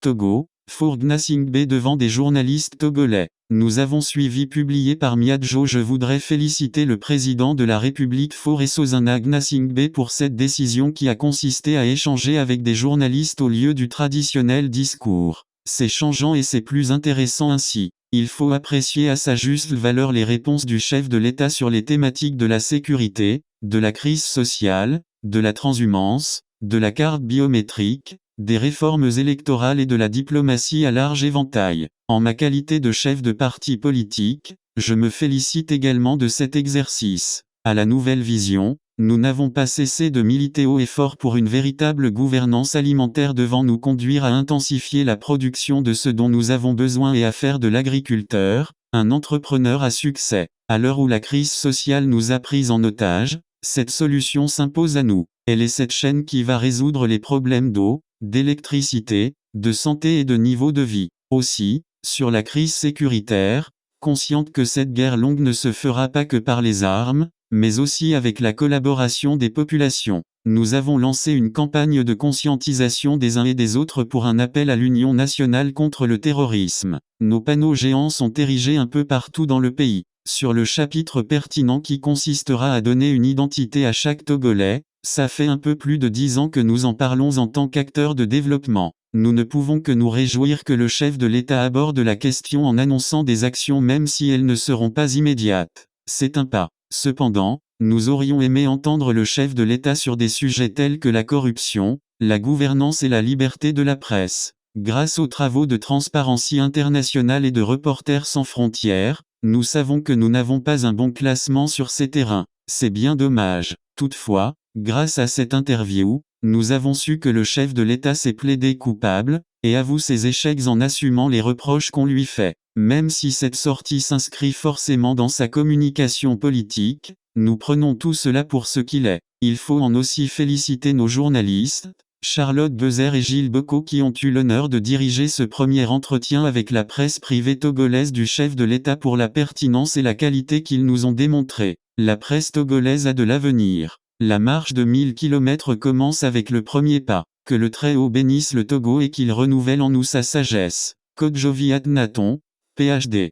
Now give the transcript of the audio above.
Togo, for Gnassingbé devant des journalistes togolais. Nous avons suivi publié par Miadjo. Je voudrais féliciter le président de la République Faure Essozana Gnassingbé pour cette décision qui a consisté à échanger avec des journalistes au lieu du traditionnel discours. C'est changeant et c'est plus intéressant ainsi. Il faut apprécier à sa juste valeur les réponses du chef de l'État sur les thématiques de la sécurité, de la crise sociale, de la transhumance, de la carte biométrique, des réformes électorales et de la diplomatie à large éventail. En ma qualité de chef de parti politique, je me félicite également de cet exercice. À la nouvelle vision, nous n'avons pas cessé de militer haut et fort pour une véritable gouvernance alimentaire devant nous conduire à intensifier la production de ce dont nous avons besoin et à faire de l'agriculteur un entrepreneur à succès. À l'heure où la crise sociale nous a pris en otage, cette solution s'impose à nous. Elle est cette chaîne qui va résoudre les problèmes d'eau, d'électricité, de santé et de niveau de vie. Aussi, sur la crise sécuritaire, consciente que cette guerre longue ne se fera pas que par les armes, mais aussi avec la collaboration des populations. Nous avons lancé une campagne de conscientisation des uns et des autres pour un appel à l'union nationale contre le terrorisme. Nos panneaux géants sont érigés un peu partout dans le pays. Sur le chapitre pertinent qui consistera à donner une identité à chaque Togolais, ça fait un peu plus de 10 ans que nous en parlons en tant qu'acteurs de développement. Nous ne pouvons que nous réjouir que le chef de l'État aborde la question en annonçant des actions même si elles ne seront pas immédiates. C'est un pas. Cependant, nous aurions aimé entendre le chef de l'État sur des sujets tels que la corruption, la gouvernance et la liberté de la presse. Grâce aux travaux de Transparency International et de Reporters sans frontières, nous savons que nous n'avons pas un bon classement sur ces terrains. C'est bien dommage. Toutefois, grâce à cette interview, nous avons su que le chef de l'État s'est plaidé coupable, et avoue ses échecs en assumant les reproches qu'on lui fait. Même si cette sortie s'inscrit forcément dans sa communication politique, nous prenons tout cela pour ce qu'il est. Il faut en aussi féliciter nos journalistes, Charlotte Bezer et Gilles Bocco qui ont eu l'honneur de diriger ce premier entretien avec la presse privée togolaise du chef de l'État pour la pertinence et la qualité qu'ils nous ont démontré. La presse togolaise a de l'avenir. La marche de 1000 km commence avec le premier pas. Que le Très-Haut bénisse le Togo et qu'il renouvelle en nous sa sagesse. Kodjovi Adnaton, PhD.